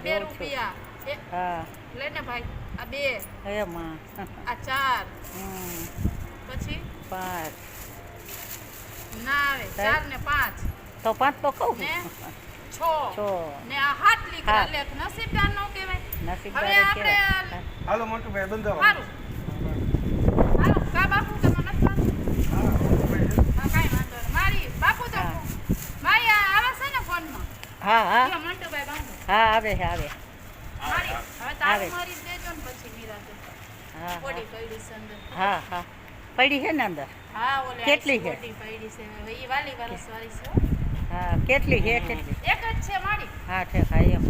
2 રૂપિયા હા લેને ભાઈ આ 2 હે માં આ 4 પછી 5 ના આવે 4 ને 5 તો 5 તો કહું ને 6 ને આ 7 લીકરા લે નસીબદાર નો કહેવાય નસીબદાર હવે આપણે હાલો મોટુભાઈ બંધાવો. સારું હાલો કા બાપુ તમને નથી હા કાંઈ વાંધો નહીં મારી બાપુ તો મારી આવે છે ને ફોનમાં હા હા જો મંટુભાઈ બાંધો હા આવે છે આવે મારી હવે તારું મારી દેજો ને પછી વિરાતે હા પોડી પડી છે અંદર હા હા પડી છે ને અંદર હા ઓલે કેટલી છે? પોડી પડી છે હવે ઈ વાલી વરસ વાળી છે હા કેટલી છે કેટલી એક જ છે મારી હા ઠીક હા એમ